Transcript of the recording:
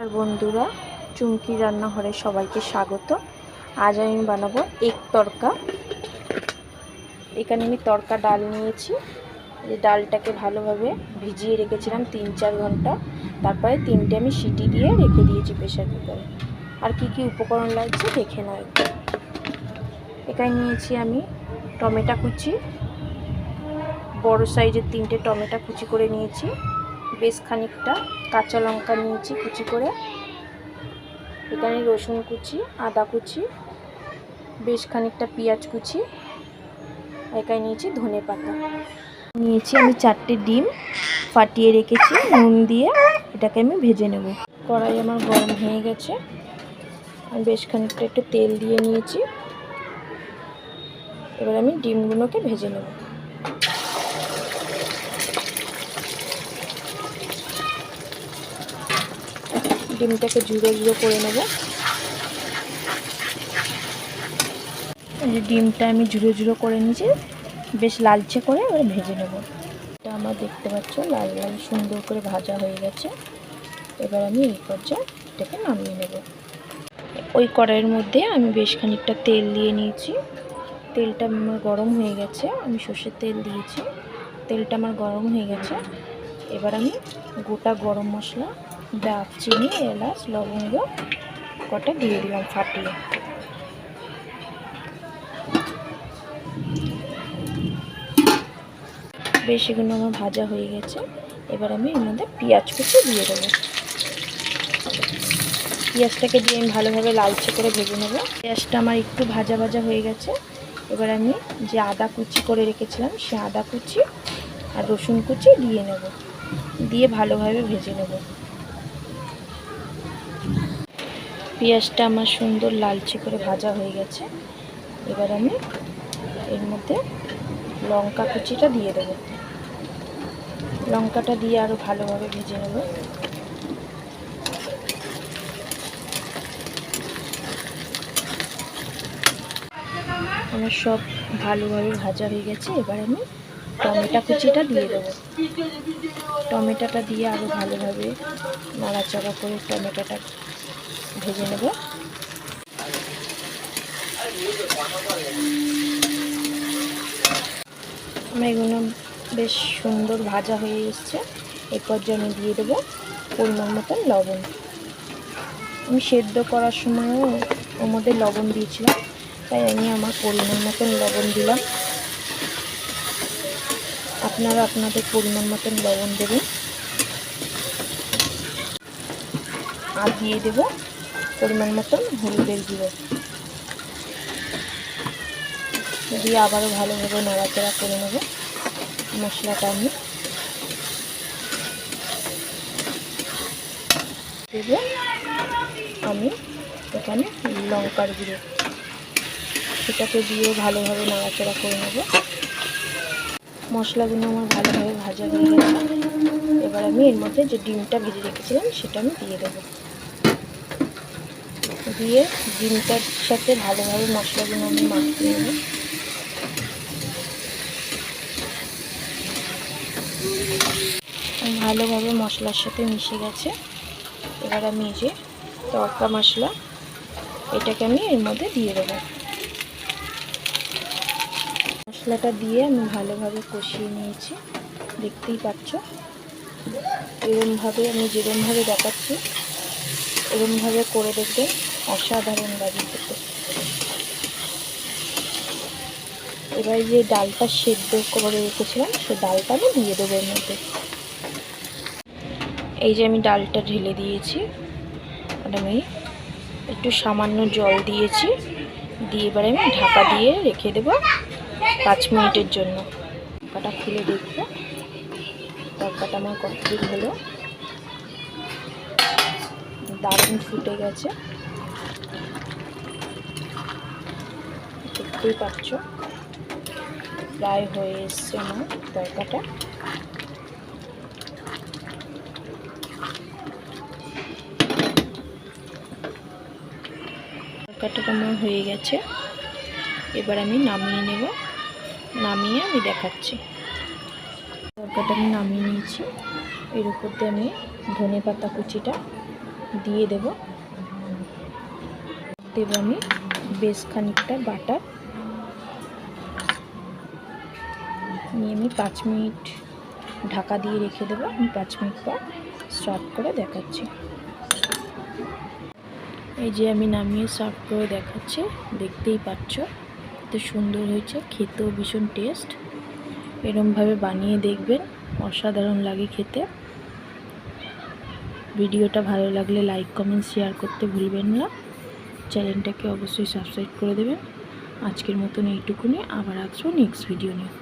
আর বন্ধুরা, চুমকি রান্নাঘরে সবাইকে স্বাগত। আজ আমি বানাবো এগ তরকা। এখানে আমি তরকা ডাল নিয়েছি। এই ডালটাকে ভালোভাবে ভিজিয়ে রেখেছিলাম 3-4 ঘন্টা। তারপরে 3টে আমি সিটি দিয়ে রেখে দিয়েছি প্রেসার কুকারে। আর কি কি উপকরণ লাগছে দেখে নাও। এখানে নিয়েছি আমি টমেটো কুচি, বড় সাইজের 3টে টমেটো কুচি করে নিয়েছি। বেশ খানিকটা কাঁচা লঙ্কা নিয়েছি কুচি করে। এখানে রসুন কুচি, আদা কুচি, বেশ খানিকটা পেঁয়াজ কুচি। এখানে নিয়েছি ধনে পাতা। নিয়েছি আমি 4টে ডিম ফাটিয়ে রেখেছি নুন দিয়ে। এটাকে আমি ভেজে নেব। কড়াই আমার গরম হয়ে গেছে। আমি বেশ খানিকটা একটু তেল দিয়ে নিয়েছি। এবার আমি ডিমগুলোকে ভেজে নেব। ডিমটাকে ঝুড়ো ঝুড়ো করে নেব। ডিমটা আমি ঝুড়ো ঝুড়ো করে নিয়েছি, বেশ লালচে করে এবার ভেজে নেব। এটা আমার দেখতে পাচ্ছ লাল লাল সুন্দর করে ভাজা হয়ে গেছে। এবার আমি এই পর্যায়ে এটাকে নামিয়ে নেব। ওই কড়াইয়ের মধ্যে আমি বেশ খানিকটা তেল দিয়ে নিয়েছি। তেলটা আমার গরম হয়ে গেছে। আমি সর্ষের তেল দিয়েছি। তেলটা আমার গরম হয়ে গেছে। এবার আমি গোটা গরম মশলা, দারচিনি, এলাচ, লবঙ্গ কটা দিয়ে দিলাম ফাটিয়ে। বেশ এগুলো আমার ভাজা হয়ে গেছে। এবার আমি এর মধ্যে পেঁয়াজ কুচি দিয়ে দেবো। পেঁয়াজটাকে দিয়ে আমি ভালোভাবে লালচে করে ভেজে নেব। পেঁয়াজটা আমার একটু ভাজা ভাজা হয়ে গেছে। এবার আমি যে আদা কুচি করে রেখেছিলাম সে আদা কুচি আর রসুন কুচি দিয়ে নেব। দিয়ে ভালোভাবে ভেজে নেব। পেঁয়াজটা আমার সুন্দর লালচে করে ভাজা হয়ে গেছে। এবার আমি এর মধ্যে লঙ্কা কুচিটা দিয়ে দেব। লঙ্কাটা দিয়ে আরও ভালোভাবে ভেজে নেব। আমার সব ভালোভাবে ভাজা হয়ে গেছে। এবার আমি টমেটো কুচিটা দিয়ে দেবো। টমেটোটা দিয়ে আরও ভালোভাবে নাড়াচাড়া করে টমেটোটা ভেজে নেব। আমার এগুলো বেশ সুন্দর ভাজা হয়ে এসছে। এর পর্যায়ে আমি দিয়ে দেবো পরিমাণ মতন লবণ। আমি সেদ্ধ করার সময়ও ওর মধ্যে লবণ দিয়েছিলাম, তাই আমি আমার পরিমাণ মতন লবণ দিলাম। আপনারা আপনাদের পরিমাণ মতন লবণ দেবেন। আর দিয়ে দেব পরিমাণ মতন হলুদের গুঁড়ো। দিয়ে আবারও ভালোভাবে নাড়াচাড়া করে নেব মশলাটা। আমি এখানে লঙ্কার গুঁড়ো, সেটাকে দিয়ে ভালোভাবে নাড়াচাড়া করে নেব। মশলাগুলো আমার ভালোভাবে ভাজা হয়ে গেছে। এবার আমি এর মধ্যে যে ডিমটা ভেজে রেখেছিলাম সেটা আমি দিয়ে দেবো। দিয়ে ডিমটার সাথে ভালোভাবে মশলাগুলো আমি মাখিয়ে নেব। ভালোভাবে মশলার সাথে মিশে গেছে। এবার আমি এই যে তড়কা মশলা, এটাকে আমি এর মধ্যে দিয়ে দেবো। মশলাটা দিয়ে আমি ভালোভাবে কষিয়ে নিয়েছি, দেখতেই পাচ্ছ। এরমভাবে আমি যেরমভাবে দেখাচ্ছি এরমভাবে করে দেখবেন, অসাধারণ লাগে খেতে। এবার যে ডালটা সেদ্ধ করে রেখেছিলাম সে ডালটা আমি দিয়ে দেবো এর মধ্যে। এই যে আমি ডালটা ঢেলে দিয়েছি। আর আমি একটু সামান্য জল দিয়েছি। দিয়ে এবারে আমি ঢাকা দিয়ে রেখে দেবো 5 মিনিটের জন্য। ঢাকাটা খুলে দেখবো তরকাটা আমার কতদূর হলো। দারুণ ফুটে গেছে, দেখতেই পাচ্ছ। প্রায় হয়ে এসছে আমার তরকাটা। তরকাটা আমার হয়ে গেছে। এবার আমি নামিয়ে নেব। নামিয়ে আমি দেখাচ্ছি। তরকাটা আমি নামিয়ে নিয়েছি। এর উপর দিয়ে আমি ধনে পাতা কুচিটা দিয়ে দেব আমি বেশ খানিকটা বাটার নিয়ে আমি 5 মিনিট ঢাকা দিয়ে রেখে দেবো। আমি 5 মিনিট পর সার্ভ করে দেখাচ্ছি। এই যে আমি নামিয়ে সার্ভ করে দেখাচ্ছি, দেখতেই পাচ্ছ কত সুন্দর হয়েছে, খেতেও ভীষণ টেস্ট। এরমভাবে বানিয়ে দেখবেন, অসাধারণ লাগে খেতে। ভিডিওটা ভালো লাগলে লাইক কমেন্ট শেয়ার করতে ভুলবেন না। চ্যানেলটাকে অবশ্যই সাবস্ক্রাইব করে দেবেন। আজকের মতন এইটুকুনি, আবার আসবো নেক্সট ভিডিও নিয়ে।